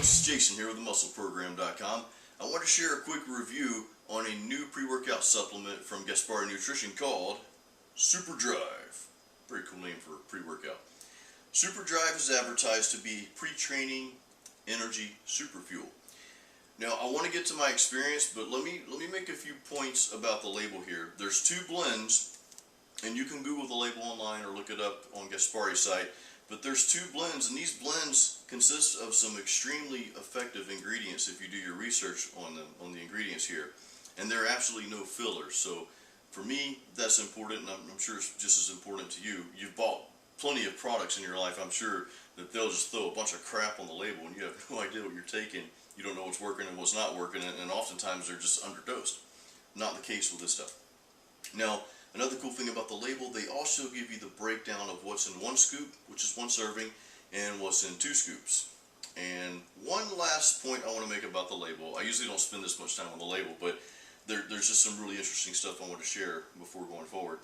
folks, it's Jason here with TheMuscleProgram.com. I want to share a quick review on a new pre-workout supplement from Gaspari Nutrition called Superdrive. Very cool name for pre-workout. Superdrive is advertised to be pre-training energy super fuel. Now, I want to get to my experience, but let me make a few points about the label here. There's two blends, and you can Google the label online or look it up on Gaspari's site. But there's two blends, and these blends consist of some extremely effective ingredients if you do your research on them, on the ingredients here. And there are absolutely no fillers. So for me, that's important, and I'm sure it's just as important to you. You've bought plenty of products in your life. I'm sure that they'll just throw a bunch of crap on the label and you have no idea what you're taking. You don't know what's working and what's not working, and oftentimes they're just underdosed. Not the case with this stuff. Now, another cool thing about the label, they also give you the breakdown of what's in one scoop, which is one serving, and what's in 2 scoops. And one last point I want to make about the label. I usually don't spend this much time on the label, but there's just some really interesting stuff I want to share before going forward.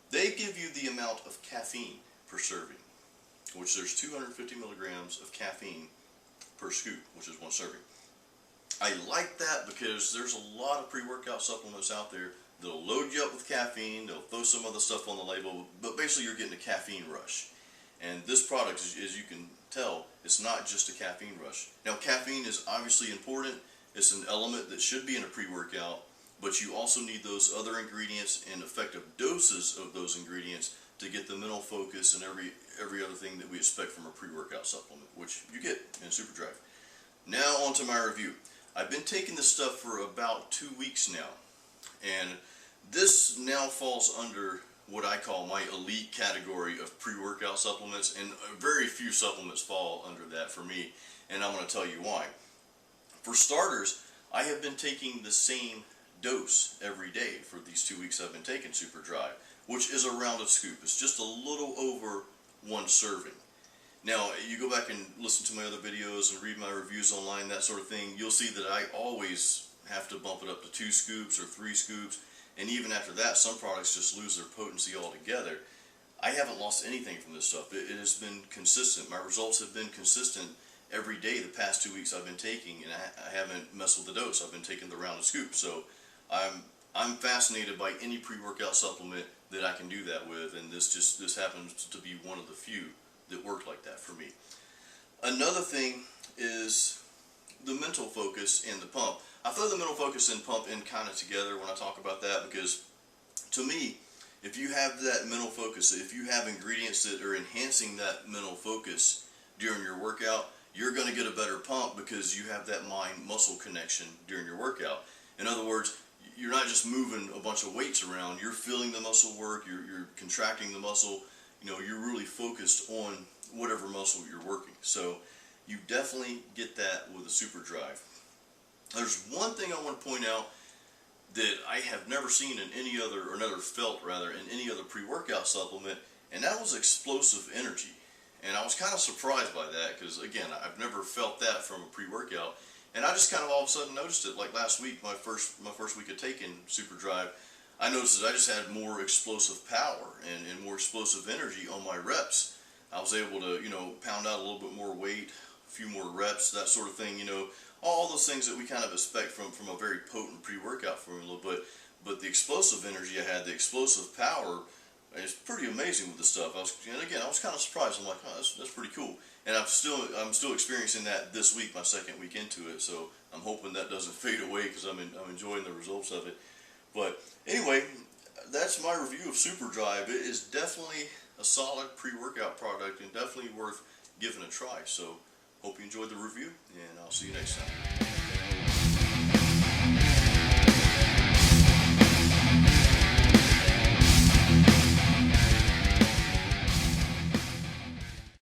They give you the amount of caffeine per serving, which there's 250 milligrams of caffeine per scoop, which is one serving. I like that because there's a lot of pre-workout supplements out there that'll load you up with caffeine, they'll throw some other stuff on the label, but basically you're getting a caffeine rush. And this product, as you can tell, it's not just a caffeine rush. Now, caffeine is obviously important. It's an element that should be in a pre-workout, but you also need those other ingredients and effective doses of those ingredients to get the mental focus and every other thing that we expect from a pre-workout supplement, which you get in Superdrive. Now on to my review. I've been taking this stuff for about 2 weeks now, and this now falls under what I call my elite category of pre-workout supplements, and very few supplements fall under that for me, and I'm going to tell you why. For starters, I have been taking the same dose every day for these 2 weeks I've been taking Superdrive, which is around a scoop. It's just a little over one serving. Now, you go back and listen to my other videos and read my reviews online, that sort of thing, you'll see that I always have to bump it up to 2 scoops or 3 scoops, and even after that, some products just lose their potency altogether. I haven't lost anything from this stuff. It has been consistent. My results have been consistent every day the past 2 weeks I've been taking, and I haven't messed with the dose. I've been taking the rounded scoop. So I'm fascinated by any pre-workout supplement that I can do that with, and this happens to be one of the few that work like that for me. Another thing is the mental focus and the pump. I throw the mental focus and pump in kind of together when I talk about that, because to me, if you have that mental focus, if you have ingredients that are enhancing that mental focus during your workout, you're going to get a better pump because you have that mind-muscle connection during your workout. In other words, you're not just moving a bunch of weights around, you're feeling the muscle work, you're contracting the muscle, you're really focused on whatever muscle you're working. So you definitely get that with a Superdrive. There's one thing I want to point out that I have never seen in any other, or never felt rather, in any other pre-workout supplement, and that was explosive energy. And I was kind of surprised by that because, again, I've never felt that from a pre-workout. And I just kind of all of a sudden noticed it. Like last week, my first week of taking Superdrive, I noticed that I just had more explosive power and more explosive energy on my reps. I was able to, pound out a little bit more weight, a few more reps, that sort of thing, all those things that we kind of expect from a very potent pre-workout formula. But the explosive energy I had, the explosive power, it's pretty amazing with this stuff. I was kind of surprised. I'm like, oh, that's pretty cool. And I'm still experiencing that this week, my second week into it. So I'm hoping that doesn't fade away because I'm enjoying the results of it. But anyway, that's my review of Superdrive. It is definitely a solid pre-workout product and definitely worth giving a try. So hope you enjoyed the review, and I'll see you next time.